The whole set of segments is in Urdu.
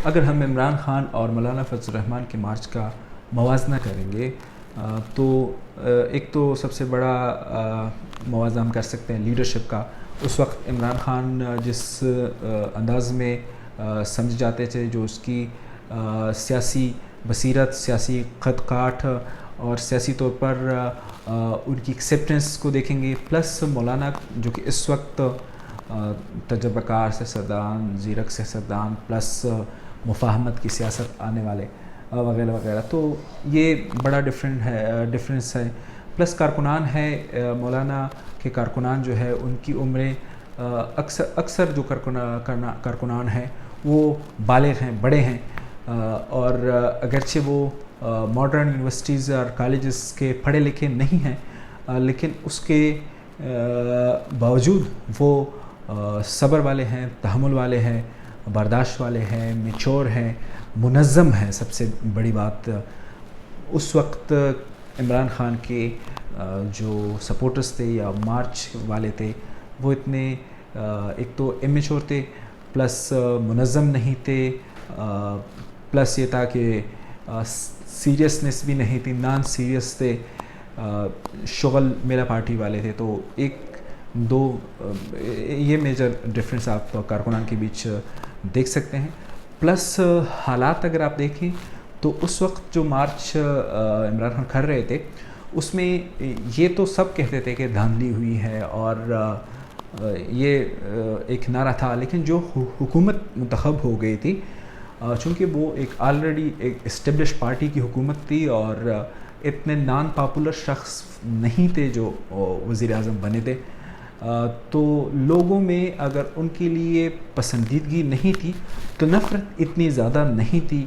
اگر ہم عمران خان اور مولانا فضل الرحمان کے مارچ کا موازنہ کریں گے تو ایک تو سب سے بڑا موازنہ ہم کر سکتے ہیں لیڈرشپ کا. اس وقت عمران خان جس انداز میں سمجھ جاتے تھے, جو اس کی سیاسی بصیرت, سیاسی قد کاٹھ اور سیاسی طور پر ان کی ایکسیپٹنس کو دیکھیں گے, پلس مولانا جو کہ اس وقت تجربہ کار سیاستدان, زیرک سیاستدان, پلس مفاہمت کی سیاست آنے والے وغیرہ وغیرہ, تو یہ بڑا ڈفرینس ہے. پلس کارکنان ہے, مولانا کے کارکنان جو ہے ان کی عمریں اکثر جو کارکنان ہیں وہ بالغ ہیں, بڑے ہیں, اور اگرچہ وہ ماڈرن یونیورسٹیز اور کالجز کے پڑھے لکھے نہیں ہیں, لیکن اس کے باوجود وہ صبر والے ہیں, تحمل والے ہیں, برداشت والے ہیں, میچور ہیں, منظم ہیں. سب سے بڑی بات, اس وقت عمران خان کے جو سپورٹرز تھے یا مارچ والے تھے وہ اتنے ایک تو امیچور تھے, پلس منظم نہیں تھے, پلس یہ تھا کہ سیریسنس بھی نہیں تھی, نان سیریس تھے, شغل میرا پارٹی والے تھے. تو ایک دو یہ میجر ڈفرینس آپ کارکنان کے بیچ دیکھ سکتے ہیں. پلس حالات اگر آپ دیکھیں تو اس وقت جو مارچ عمران خان کر رہے تھے اس میں یہ تو سب کہتے تھے کہ دھاندلی ہوئی ہے اور یہ ایک نعرہ تھا, لیکن جو حکومت منتخب ہو گئی تھی, چونکہ وہ ایک آلریڈی ایک اسٹیبلش پارٹی کی حکومت تھی اور اتنے نان پاپولر شخص نہیں تھے جو وزیر اعظم بنے تھے, تو لوگوں میں اگر ان کے لیے پسندیدگی نہیں تھی تو نفرت اتنی زیادہ نہیں تھی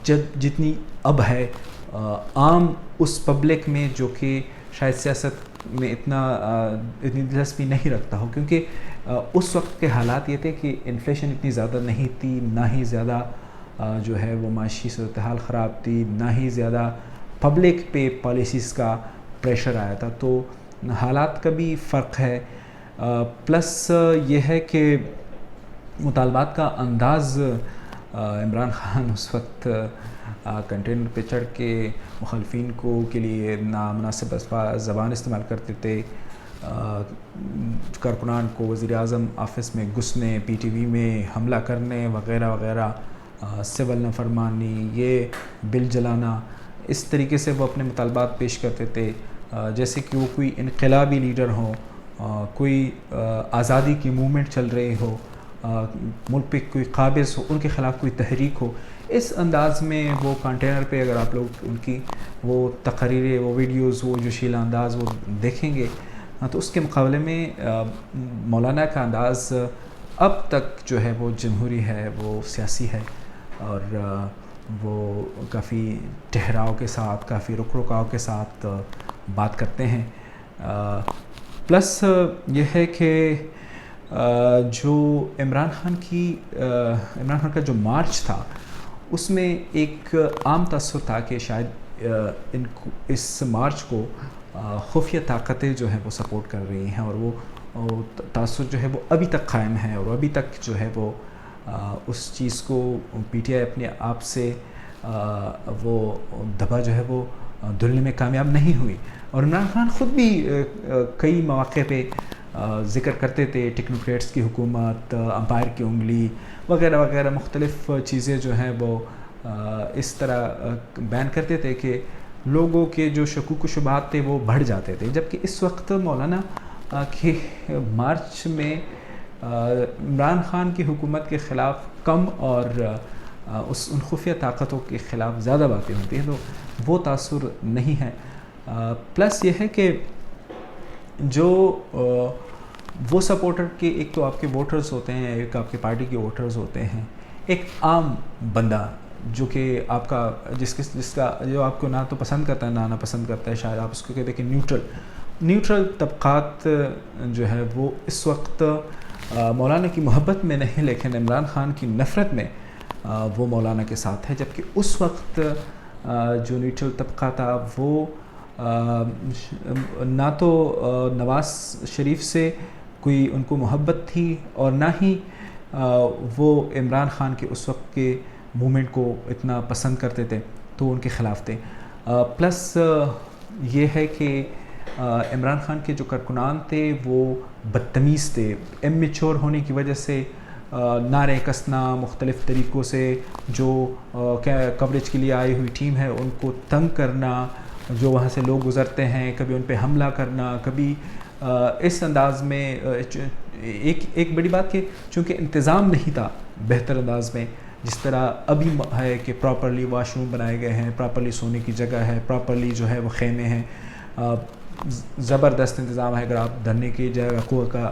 جتنی اب ہے عام اس پبلک میں جو کہ شاید سیاست میں اتنی دلچسپی نہیں رکھتا ہو, کیونکہ اس وقت کے حالات یہ تھے کہ انفلیشن اتنی زیادہ نہیں تھی, نہ ہی زیادہ جو ہے وہ معاشی صورتحال خراب تھی, نہ ہی زیادہ پبلک پہ پالیسیز کا پریشر آیا تھا. تو حالات کا بھی فرق ہے. پلس یہ ہے کہ مطالبات کا انداز, عمران خان اس وقت کنٹینر پہ چڑھ کے مخالفین کے لیے نامناسب زبان استعمال کرتے تھے, کارکنان کو وزیر اعظم آفس میں گھسنے, پی ٹی وی میں حملہ کرنے وغیرہ وغیرہ, سول نافرمانی, یہ بل جلانا, اس طریقے سے وہ اپنے مطالبات پیش کرتے تھے جیسے کہ وہ کوئی انقلابی لیڈر ہو, کوئی آزادی کی موومنٹ چل رہی ہو, ملک پہ کوئی قابض ہو, ان کے خلاف کوئی تحریک ہو. اس انداز میں وہ کنٹینر پہ اگر آپ لوگ ان کی وہ تقریریں, وہ ویڈیوز, وہ جو شیلا انداز وہ دیکھیں گے تو اس کے مقابلے میں مولانا کا انداز اب تک جو ہے وہ جمہوری ہے, وہ سیاسی ہے, اور وہ کافی ٹھہراؤ کے ساتھ, کافی رک رکاؤ کے ساتھ بات کرتے ہیں. پلس یہ ہے کہ جو عمران خان کا جو مارچ تھا اس میں ایک عام تاثر تھا کہ شاید اس مارچ کو خفیہ طاقتیں جو ہیں وہ سپورٹ کر رہی ہیں, اور وہ تاثر جو ہے وہ ابھی تک قائم ہے, اور ابھی تک جو ہے وہ اس چیز کو پی ٹی آئی اپنے آپ سے وہ دبا جو ہے وہ دھلنے میں کامیاب نہیں ہوئی. اور عمران خان خود بھی کئی مواقع پہ ذکر کرتے تھے ٹیکنوکریٹس کی حکومت, امپائر کی انگلی وغیرہ وغیرہ, مختلف چیزیں جو ہیں وہ اس طرح بیان کرتے تھے کہ لوگوں کے جو شکوک و شبہات تھے وہ بڑھ جاتے تھے. جبکہ اس وقت مولانا کے مارچ میں عمران خان کی حکومت کے خلاف کم اور ان خفیہ طاقتوں کے خلاف زیادہ باتیں ہوتی ہیں, تو وہ تاثر نہیں ہے. پلس یہ ہے کہ جو وہ سپورٹر کے ایک تو آپ کے ووٹرز ہوتے ہیں, ایک آپ کے پارٹی کے ووٹرز ہوتے ہیں, ایک عام بندہ جو کہ آپ کا جس کا جو آپ کو نہ تو پسند کرتا ہے نہ پسند کرتا ہے, شاید آپ اس کو کہتے ہیں کہ نیوٹرل طبقات جو ہے وہ اس وقت مولانا کی محبت میں نہیں لیکن عمران خان کی نفرت میں وہ مولانا کے ساتھ ہے. جبکہ اس وقت جو نیوٹرل طبقہ تھا وہ نہ تو نواز شریف سے کوئی ان کو محبت تھی اور نہ ہی وہ عمران خان کے اس وقت کے موومنٹ کو اتنا پسند کرتے تھے تو ان کے خلاف تھے. پلس یہ ہے کہ عمران خان کے جو کارکنان تھے وہ بدتمیز تھے. امیچور ہونے کی وجہ سے نعرے کسنا، مختلف طریقوں سے جو کوریج کے لیے آئی ہوئی ٹیم ہے ان کو تنگ کرنا، جو وہاں سے لوگ گزرتے ہیں کبھی ان پہ حملہ کرنا، کبھی اس انداز میں. ایک بڑی بات کہ چونکہ انتظام نہیں تھا بہتر انداز میں جس طرح ابھی ہے کہ پراپرلی واش روم بنائے گئے ہیں، پراپرلی سونے کی جگہ ہے، پراپرلی جو ہے وہ خیمے ہیں، زبردست انتظام ہے. اگر آپ دھرنے کی جگہ کنواں کا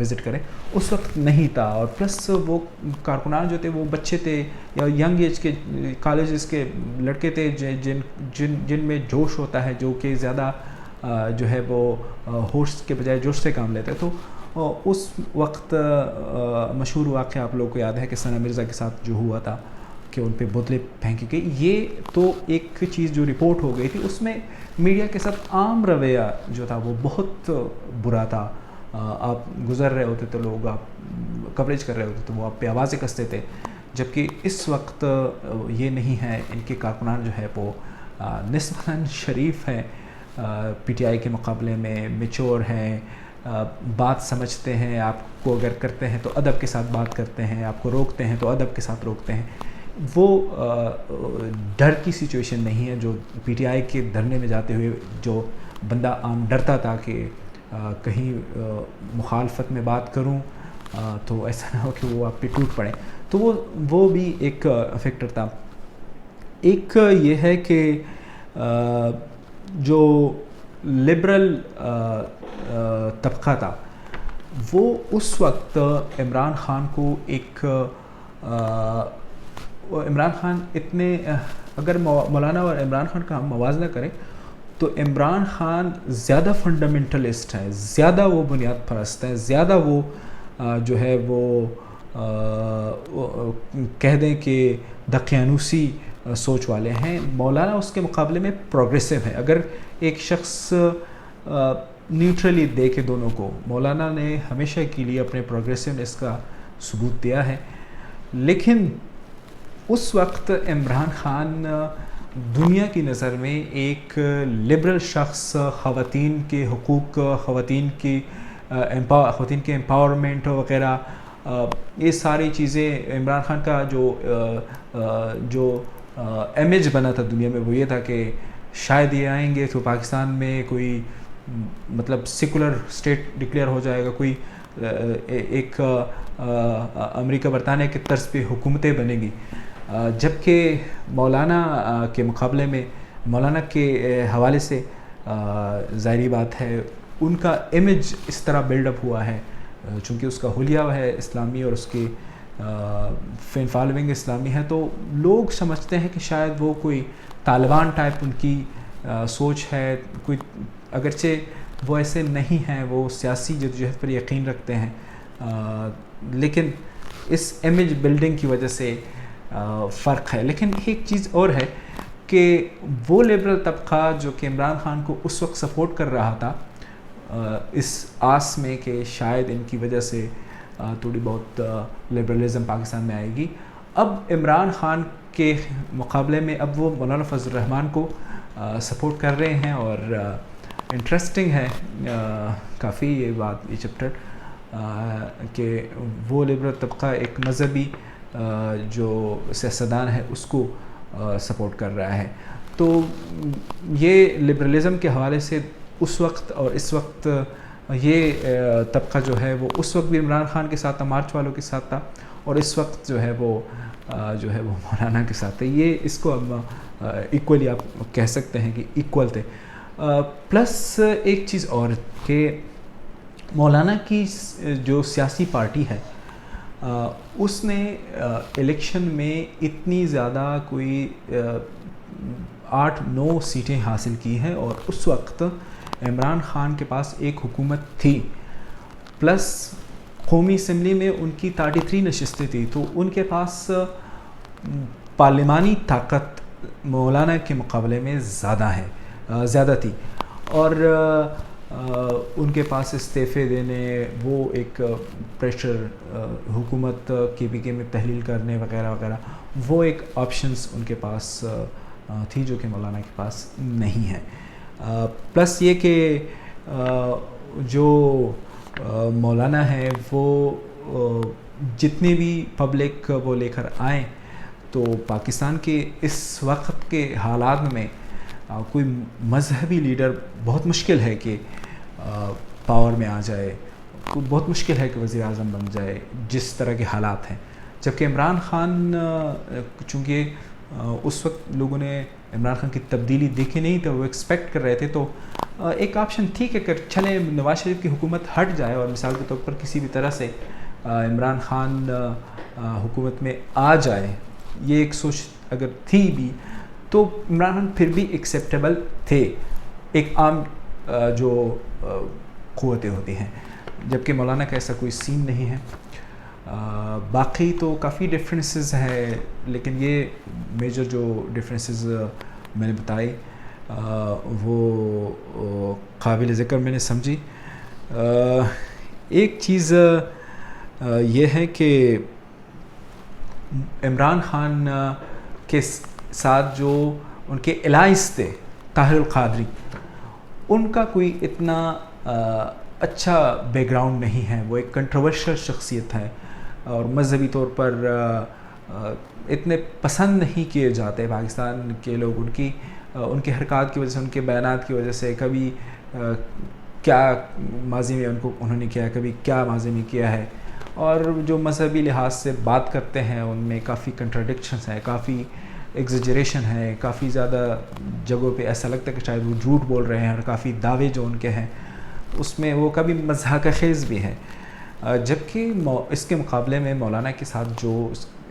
وزٹ کریں اس وقت نہیں تھا. اور پلس وہ کارکنان جو تھے وہ بچے تھے یا ینگ ایج کے کالجز کے لڑکے تھے جن میں جوش ہوتا ہے، جو کہ زیادہ جو ہے وہ ہوش کے بجائے جوش سے کام لیتے. تو اس وقت مشہور واقعہ آپ لوگوں کو یاد ہے کہ ثنا مرزا کے ساتھ جو ہوا تھا کہ ان پہ بوتلیں پھینکی گئی. یہ تو ایک چیز جو رپورٹ ہو گئی تھی، اس میں میڈیا کے ساتھ عام رویہ جو تھا وہ بہت برا تھا. آپ گزر رہے ہوتے تو لوگ، آپ کوریج کر رہے ہوتے تو وہ آپ پہ آوازیں کستے تھے. جبکہ اس وقت یہ نہیں ہے. ان کے کارکنان جو ہے وہ نسبتاً شریف ہیں پی ٹی آئی کے مقابلے میں، میچور ہیں، بات سمجھتے ہیں. آپ کو اگر کرتے ہیں تو ادب کے ساتھ بات کرتے ہیں، آپ کو روکتے ہیں تو ادب کے ساتھ روکتے ہیں. وہ ڈر کی سچویشن نہیں ہے جو پی ٹی آئی کے دھرنے میں جاتے ہوئے جو بندہ عام ڈرتا تھا کہ کہیں مخالفت میں بات کروں تو ایسا نہ ہو کہ وہ آپ پہ ٹوٹ پڑے. تو وہ بھی ایک فیکٹر تھا. ایک یہ ہے کہ جو لبرل طبقہ تھا وہ اس وقت عمران خان کو عمران خان اتنے، اگر مولانا اور عمران خان کا ہم موازنہ کریں تو عمران خان زیادہ فنڈامنٹلسٹ ہے، زیادہ وہ بنیاد پرست ہے، زیادہ وہ جو ہے وہ کہہ دیں کہ دقیانوسی سوچ والے ہیں. مولانا اس کے مقابلے میں پروگریسو ہے. اگر ایک شخص نیوٹرلی دیکھے دونوں کو، مولانا نے ہمیشہ کے لیے اپنے پروگریسونیس کا ثبوت دیا ہے. لیکن اس وقت عمران خان دنیا کی نظر میں ایک لبرل شخص، خواتین کے حقوق، خواتین کے امپاورمنٹ وغیرہ، یہ ساری چیزیں عمران خان کا جو امیج بنا تھا دنیا میں وہ یہ تھا کہ شاید یہ آئیں گے تو پاکستان میں کوئی مطلب سیکولر اسٹیٹ ڈکلیئر ہو جائے گا، کوئی ایک امریکہ برطانیہ کے طرز پہ حکومتیں بنے گی. جبکہ مولانا کے مقابلے میں، مولانا کے حوالے سے ظاہری بات ہے ان کا امیج اس طرح بلڈ اپ ہوا ہے چونکہ اس کا حلیہ ہے اسلامی اور اس کی فین فالوئنگ اسلامی ہے، تو لوگ سمجھتے ہیں کہ شاید وہ کوئی طالبان ٹائپ ان کی سوچ ہے. کوئی اگرچہ وہ ایسے نہیں ہیں، وہ سیاسی جدوجہد پر یقین رکھتے ہیں، لیکن اس امیج بلڈنگ کی وجہ سے فرق ہے. لیکن ایک چیز اور ہے کہ وہ لبرل طبقہ جو کہ عمران خان کو اس وقت سپورٹ کر رہا تھا اس آس میں کہ شاید ان کی وجہ سے تھوڑی بہت لبرلزم پاکستان میں آئے گی، اب عمران خان کے مقابلے میں اب وہ مولانا فضل الرحمان کو سپورٹ کر رہے ہیں. اور انٹرسٹنگ ہے کافی یہ بات، یہ چیپٹر کہ وہ لبرل طبقہ ایک مذہبی جو سیاستدان ہے اس کو سپورٹ کر رہا ہے. تو یہ لبرلزم کے حوالے سے اس وقت اور اس وقت یہ طبقہ جو ہے وہ اس وقت بھی عمران خان کے ساتھ تھا، مارچ والوں کے ساتھ تھا، اور اس وقت جو ہے وہ مولانا کے ساتھ ہے. یہ اس کو ہم ایکولی آپ کہہ سکتے ہیں کہ ایکول تھے. پلس ایک چیز اور کہ مولانا کی جو سیاسی پارٹی ہے اس نے الیکشن میں اتنی زیادہ کوئی 8-9 سیٹیں حاصل کی ہیں، اور اس وقت عمران خان کے پاس ایک حکومت تھی، پلس قومی اسمبلی میں ان کی 33 نشستیں تھیں، تو ان کے پاس پارلیمانی طاقت مولانا کے مقابلے میں زیادہ تھی. اور ان کے پاس استعفے دینے، وہ ایک پریشر حکومت KPK میں تحلیل کرنے وغیرہ وغیرہ، وہ ایک آپشنس ان کے پاس تھی جو کہ مولانا کے پاس نہیں ہے. پلس یہ کہ جو مولانا ہے وہ جتنے بھی پبلک وہ لے کر آئیں تو پاکستان کے اس وقت کے حالات میں کوئی مذہبی لیڈر بہت مشکل ہے کہ پاور میں آ جائے، بہت مشکل ہے کہ وزیر اعظم بن جائے جس طرح کے حالات ہیں. جبکہ عمران خان چونکہ اس وقت لوگوں نے عمران خان کی تبدیلی دیکھی نہیں تو وہ ایکسپیکٹ کر رہے تھے، تو ایک آپشن تھی کہ اگر چلے نواز شریف کی حکومت ہٹ جائے اور مثال کے طور پر کسی بھی طرح سے عمران خان حکومت میں آ جائے، یہ ایک سوچ اگر تھی بھی تو عمران خان پھر بھی ایکسیپٹیبل تھے ایک عام جو قوتیں ہوتی ہیں. جبکہ مولانا کا ایسا کوئی سین نہیں ہے. باقی تو کافی ڈفرینسز ہیں، لیکن یہ میجر جو ڈفرینسز میں نے بتائی وہ قابل ذکر میں نے سمجھی. ایک چیز یہ ہے کہ عمران خان کے ساتھ جو ان کے الائز تھے طاہر القادری، ان کا کوئی اتنا اچھا بیک گراؤنڈ نہیں ہے. وہ ایک کنٹروورشل شخصیت ہے اور مذہبی طور پر اتنے پسند نہیں کیے جاتے پاکستان کے لوگ. ان کی حرکات کی وجہ سے، ان کے بیانات کی وجہ سے، کبھی کیا ماضی میں انہوں نے کیا ہے، کبھی کیا ماضی میں کیا ہے، اور جو مذہبی لحاظ سے بات کرتے ہیں ان میں کافی کنٹراڈکشنز ہیں، کافی ایگزیجریشن ہے، کافی زیادہ جگہوں پہ ایسا لگتا ہے کہ شاید وہ جھوٹ بول رہے ہیں، اور کافی دعوے جو ان کے ہیں اس میں وہ کبھی مضحکہ خیز بھی ہیں. جبکہ اس کے مقابلے میں مولانا کے ساتھ جو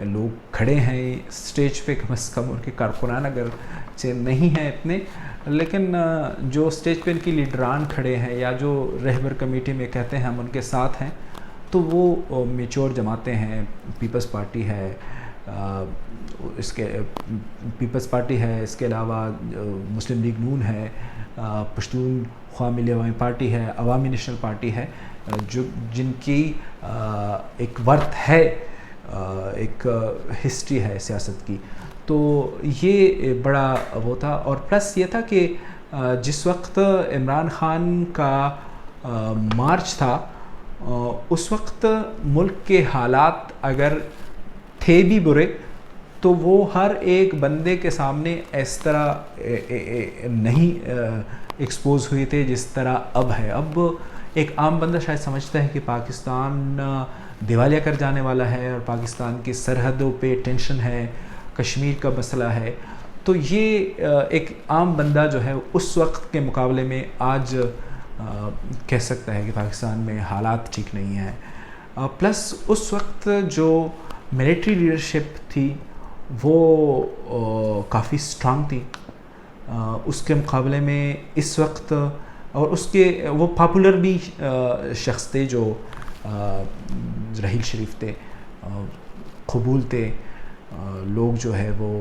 لوگ کھڑے ہیں اسٹیج پہ، کم از کم ان کے کارکنان اگر نہیں ہیں اتنے، لیکن جو اسٹیج پہ ان کی لیڈران کھڑے ہیں یا جو رہبر کمیٹی میں کہتے ہیں ہم ان کے ساتھ ہیں، تو وہ میچور جماعتیں ہیں. پیپلز پارٹی ہے، اس کے اس کے علاوہ مسلم لیگ نون ہے، پشتون خواہ ملی عوامی پارٹی ہے، عوامی نیشنل پارٹی ہے، جن کی ایک ورث ہے، ایک ہسٹری ہے سیاست کی. تو یہ بڑا وہ تھا. اور پلس یہ تھا کہ جس وقت عمران خان کا مارچ تھا اس وقت ملک کے حالات اگر تھے بھی برے تو وہ ہر ایک بندے کے سامنے اس طرح نہیں ایکسپوز ہوئے تھے جس طرح اب ہے. اب ایک عام بندہ شاید سمجھتا ہے کہ پاکستان دیوالیہ کر جانے والا ہے اور پاکستان کی سرحدوں پہ ٹینشن ہے، کشمیر کا مسئلہ ہے. تو یہ ایک عام بندہ جو ہے اس وقت کے مقابلے میں آج کہہ سکتا ہے کہ پاکستان میں حالات ٹھیک نہیں ہیں. پلس اس وقت جو ملٹری لیڈرشپ تھی وہ کافی سٹرانگ تھی اس کے مقابلے میں اس وقت. اور اس کے وہ پاپولر بھی شخص تھے جو رحیل شریف تھے، قبول تھے، لوگ جو ہے وہ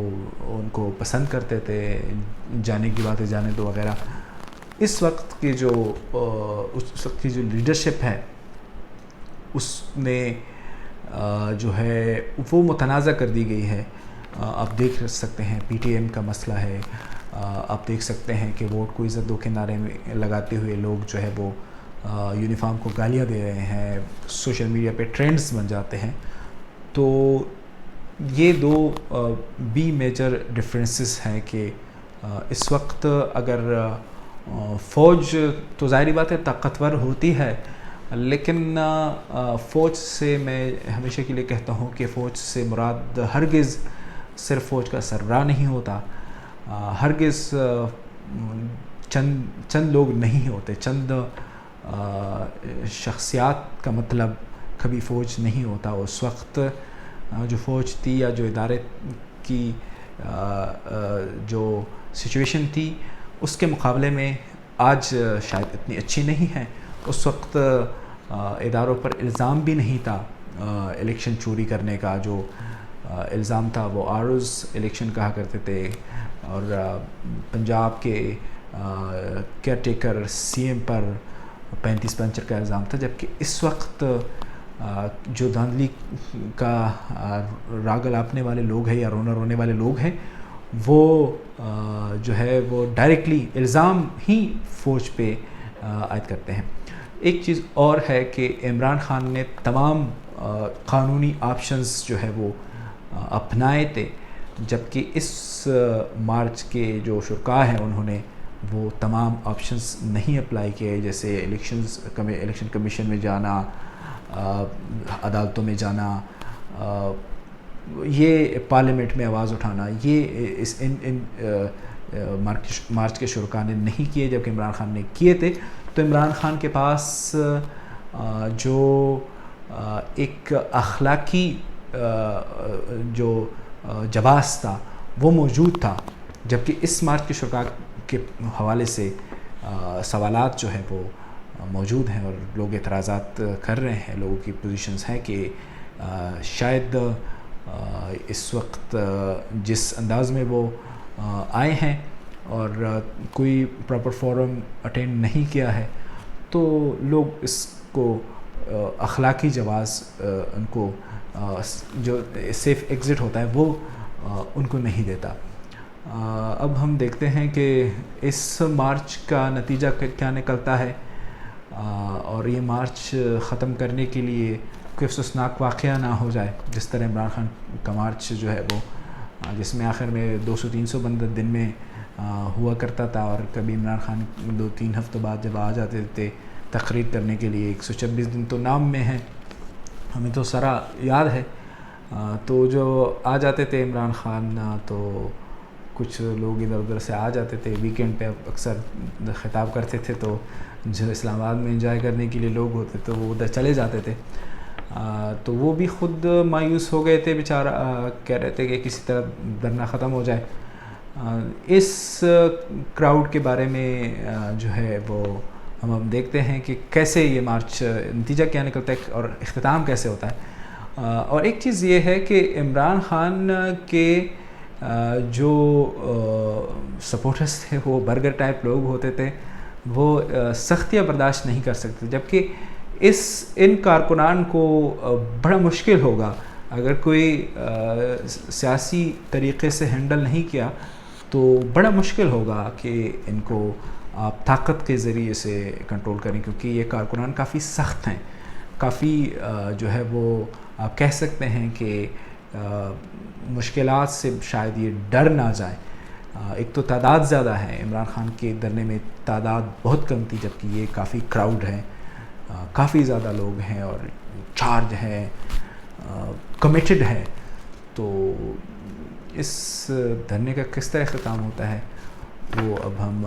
ان کو پسند کرتے تھے، جانے کی باتیں جانے دو وغیرہ. اس وقت کی جو لیڈرشپ ہے اس نے جو ہے وہ متنازع کر دی گئی ہے. آپ دیکھ سکتے ہیں PTM کا مسئلہ ہے، آپ دیکھ سکتے ہیں کہ ووٹ کو عزت دو کے نعرے میں لگاتے ہوئے لوگ جو ہے وہ یونیفارم کو گالیاں دے رہے ہیں، سوشل میڈیا پہ ٹرینڈز بن جاتے ہیں. تو یہ دو بھی میجر ڈفرینسز ہیں کہ اس وقت اگر فوج تو ظاہری بات ہے طاقتور ہوتی ہے، لیکن فوج سے میں ہمیشہ کے لیے کہتا ہوں کہ فوج سے مراد ہرگز صرف فوج کا سربراہ نہیں ہوتا، ہرگز چند لوگ نہیں ہوتے، چند شخصیات کا مطلب کبھی فوج نہیں ہوتا. اس وقت جو فوج تھی یا جو ادارے کی جو سچویشن تھی اس کے مقابلے میں آج شاید اتنی اچھی نہیں ہے. اس وقت اداروں پر الزام بھی نہیں تھا الیکشن چوری کرنے کا. جو الزام تھا وہ آروز الیکشن کہا کرتے تھے، اور پنجاب کے کیئر ٹیکر سی ایم پر 35 پنچر کا الزام تھا، جبکہ اس وقت جو دھاندلی کا راگ الاپنے والے لوگ ہیں یا رونے والے لوگ ہیں، وہ جو ہے وہ ڈائریکٹلی الزام ہی فوج پہ عائد کرتے ہیں۔ ایک چیز اور ہے کہ عمران خان نے تمام قانونی آپشنز جو ہے وہ اپنائے تھے، جبکہ اس مارچ کے جو شرکاء ہیں انہوں نے وہ تمام آپشنز نہیں اپلائی کیے، جیسے الیکشن کمیشن میں جانا، عدالتوں میں جانا، یہ پارلیمنٹ میں آواز اٹھانا، یہ ان مارچ کے شرکاء نے نہیں کیے، جبکہ عمران خان نے کیے تھے۔ تو عمران خان کے پاس جو ایک اخلاقی جو جواز تھا وہ موجود تھا، جبکہ اس مارچ کے شرکاء کے حوالے سے سوالات جو ہیں وہ موجود ہیں، اور لوگ اعتراضات کر رہے ہیں، لوگوں کی پوزیشنز ہیں کہ شاید اس وقت جس انداز میں وہ آئے ہیں اور کوئی پراپر فورم اٹینڈ نہیں کیا ہے، تو لوگ اس کو اخلاقی جواز ان کو جو سیف ایگزٹ ہوتا ہے وہ ان کو نہیں دیتا۔ اب ہم دیکھتے ہیں کہ اس مارچ کا نتیجہ کیا نکلتا ہے، اور یہ مارچ ختم کرنے کے لیے کوئی افسوسناک واقعہ نہ ہو جائے، جس طرح عمران خان کا مارچ جو ہے وہ جس میں آخر میں 200-300 بندہ دن میں ہوا کرتا تھا، اور کبھی عمران خان 2-3 ہفتوں بعد جب آ جاتے تھے تقریر کرنے کے لیے، 126 دن تو نام میں ہیں، ہمیں تو سارا یاد ہے۔ تو جو آ جاتے تھے عمران خان، تو کچھ لوگ ادھر ادھر سے آ جاتے تھے، ویکینڈ پہ اکثر خطاب کرتے تھے، تو جو اسلام آباد میں انجوائے کرنے کے لیے لوگ ہوتے تو وہ ادھر چلے جاتے تھے، تو وہ بھی خود مایوس ہو گئے تھے بیچارہ، کہہ رہے تھے کہ کسی طرح دھرنا ختم ہو جائے۔ اس کراؤڈ کے بارے میں جو ہے وہ ہم دیکھتے ہیں کہ کیسے یہ مارچ نتیجہ کیا نکلتا ہے اور اختتام کیسے ہوتا ہے۔ اور ایک چیز یہ ہے کہ عمران خان کے جو سپورٹرز تھے وہ برگر ٹائپ لوگ ہوتے تھے، وہ سختیاں برداشت نہیں کر سکتے، جبکہ ان کارکنان کو بڑا مشکل ہوگا اگر کوئی سیاسی طریقے سے ہینڈل نہیں کیا، تو بڑا مشکل ہوگا کہ ان کو آپ طاقت کے ذریعے سے کنٹرول کریں، کیونکہ یہ کارکنان کافی سخت ہیں، کافی جو ہے وہ آپ کہہ سکتے ہیں کہ مشکلات سے شاید یہ ڈر نہ جائیں۔ ایک تو تعداد زیادہ ہے، عمران خان کے دھرنے میں تعداد بہت کم تھی، جبکہ یہ کافی کراؤڈ ہے، کافی زیادہ لوگ ہیں اور چارج ہے، کمیٹڈ ہے۔ تو اس دھرنے کا کس طرح اختتام ہوتا ہے وہ اب ہم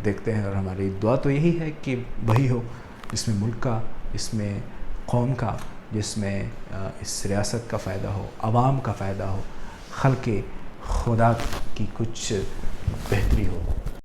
دیکھتے ہیں، اور ہماری دعا تو یہی ہے کہ وہی ہو جس میں ملک کا، جس میں قوم کا، جس میں اس ریاست کا فائدہ ہو، عوام کا فائدہ ہو، خلق خدا کی کچھ بہتری ہو۔